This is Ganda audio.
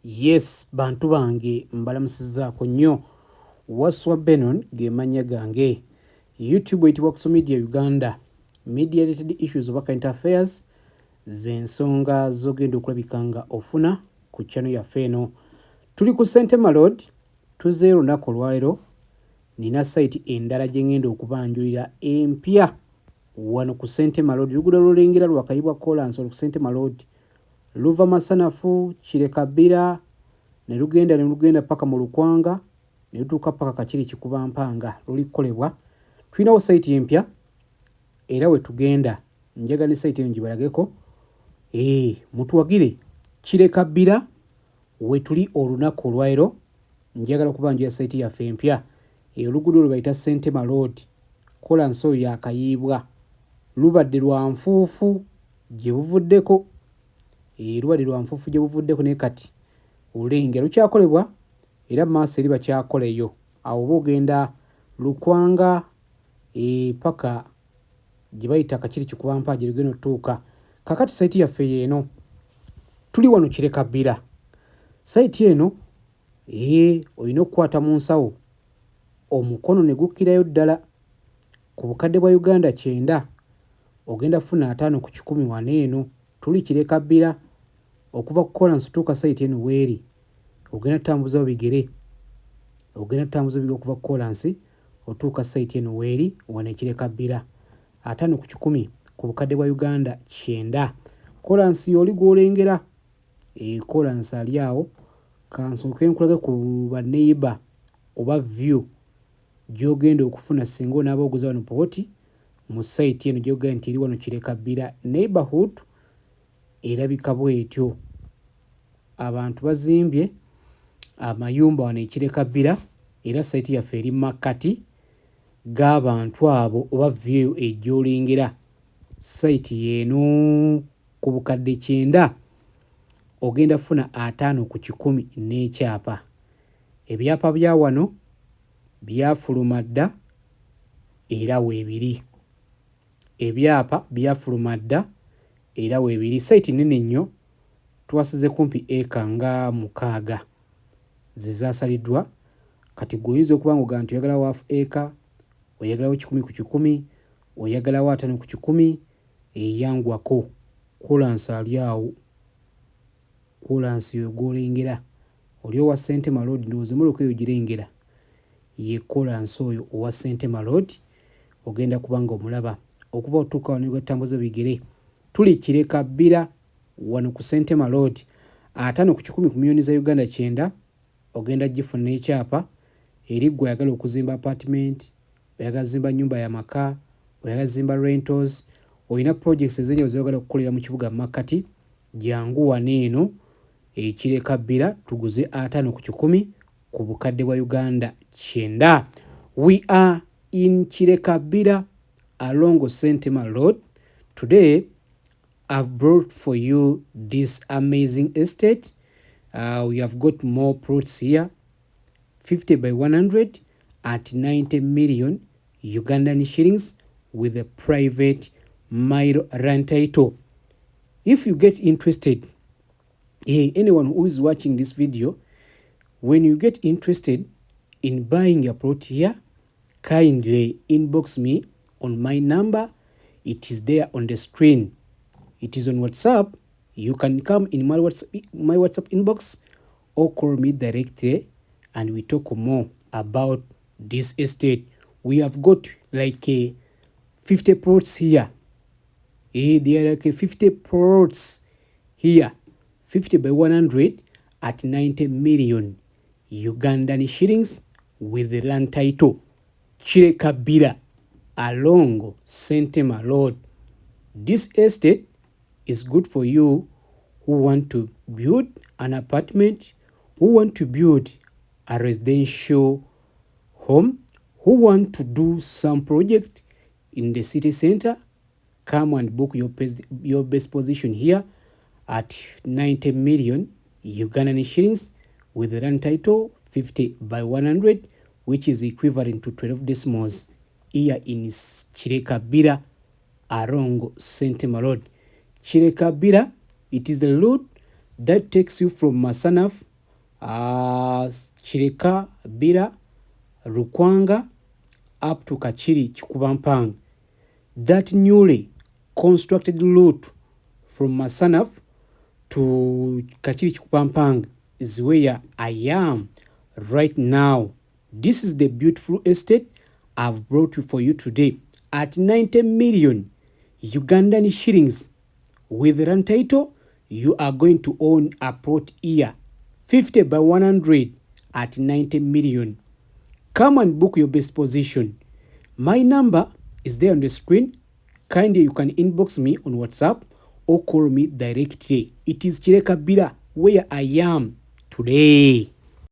Yes, bantu bange mbalamusizaako nnyo. Waswa Benon ge mannya gange. YouTube eyitibwa Kuso Media Uganda. Media related issues oba current affairs z'ensonga z'ogenda okulabika nga ofuna ku channel yaffe eno. Tuli ku Ssentema Road, tuzze olunaku olwaleero. Nina site endala gye ngenda okubanjulira empya wano ku Ssentema Road. Luguudo lw'olengera lwa Kayibwa Kolansi ku Ssentema Road. Luva Masanafu, Kirekabbira, ne lugenda paka mu Lukwanga, ne lutuuka paka Kakiri Kikubampanga, luli kukolebwa. Tulinawo site empya era we tugenda. Njagala ne site eno gibalageko. Mutuwagire Kirekabbira we tuli olunaku olwaleero. Njagala okubanjulira site yaffe empya. Oluguudo lwe bayita Ssentema Road. Kolansi oyo yakayiibwa. Lubadde lwa nfuufu gye buvuddeko. Lubadde lwa nfuufu gye buvuddeko naye kati olulengera lukyakolebwa era maaso eri bakyakoleyo. Awo boogenda Lukwanga paka gye bayita Kakiri Kikubampanga gye lugenda otuuka. Kakati site yaffe yeeno. Tuli wano Kirekabbira. Site eno olina okukwata mu nsawo omukono ne gukkirayo ddala ku bukadde bwa Uganda 9 ogenda funa 5 ku 10 wano eno. Tuli Kirekabbira okuva ku Kolansi tuuka site eno weeri. Ogenda tambuza bigere. Okuva ku Kolansi otuuka site eno weeri wano Kirekabbira. 5 ku 10 ku bukadde bwa Uganda 9. Kolansi oli gw'olengera. Kolansi ali awo. Kansooke nkulage ku baneighbour oba view gy'ogenda okufuna singa onaaba oguza wano Poti mu site eno gy'ogenda nti eri wano Kirekabbira. Neighborhood erabika bw'etyo. Abantu bazimbye amayumba wano Kirekabbira era site yaffe eri makkati g'abantu abo oba view egy'olengera. Site yeeno ku bukadde 9 ogenda funa 5 ku 10 n'ekyapa. Ebyapa bya wano byafuluma dda era weebiri. Ebyapa byafuluma dda era weebiri. Site nnene nnyo. Twasize kumpi eka nga 6 zizaasaliddwa. Kati gweoyinza okuba ng'ogaa nti oyagalawo half acre, oyagalawo 10 ku 10, oyagalawo 5 ku 10, eyangwako. Kolansi ali awo. Kolansi oyo gw'olengera. Oli owa Ssentema Road ndowooza emmotoka eyo girengera. Ye Kolansi oyo owa Ssentema Road ogenda kuba ng'omulaba. Okuva otuuka wano gatambuza bigere. Tuli Kirekabbira wano ku Ssentema Road. 5 ku 10 ku millioni za Uganda 9 ogenda gifuna ekyapa. Eri gwe ayagala okuzimba apartment, oyagala zimba nnyumba ya maka, oyagala zimba rentals, olina projects ezenjawulo z'oyagala okukolera mu kibuga makkati, jangu wano eno Kirekabbira tuguze 5 ku 10 ku bukadde bwa Uganda 9. We are in Kirekabbira along Ssentema Road. Today I've brought for you this amazing estate. We have got more plots here. 50 by 100 at 90 million Ugandan shillings with a private mile rent title. If you get interested, anyone who is watching this video, when you get interested in buying a plot here, kindly inbox me on my number. It is there on the screen. It is on WhatsApp. You can come in my WhatsApp inbox or call me directly and we talk more about this estate. We have got like 50 plots here. There are like 50 plots here. 50 by 100 at 90 million Ugandan shillings with the land title. Kirekabbira along Ssentema Road. This estate is good for you who want to build an apartment, who want to build a residential home, who want to do some project in the city center. Come and book your best position here at 90 million Ugandan shillings with the land title 50 by 100, which is equivalent to 12 decimals here in Kirekabbira along Ssentema Road. Kirekabbira, it is the road that takes you from Masanafu Kireka Bira Rukwanga up to Kachiri Chikubampang. That newly constructed route from Masanaf to Kachiri Chikubampang is where I am right now. This is the beautiful estate I've brought for you today at 90 million Ugandan shillings. With the land title, you are going to own a plot here, 50 by 100 at 90 million. Come and book your best position. My number is there on the screen. Kindly you can inbox me on WhatsApp or call me directly. It is Kireka Bira where I am today.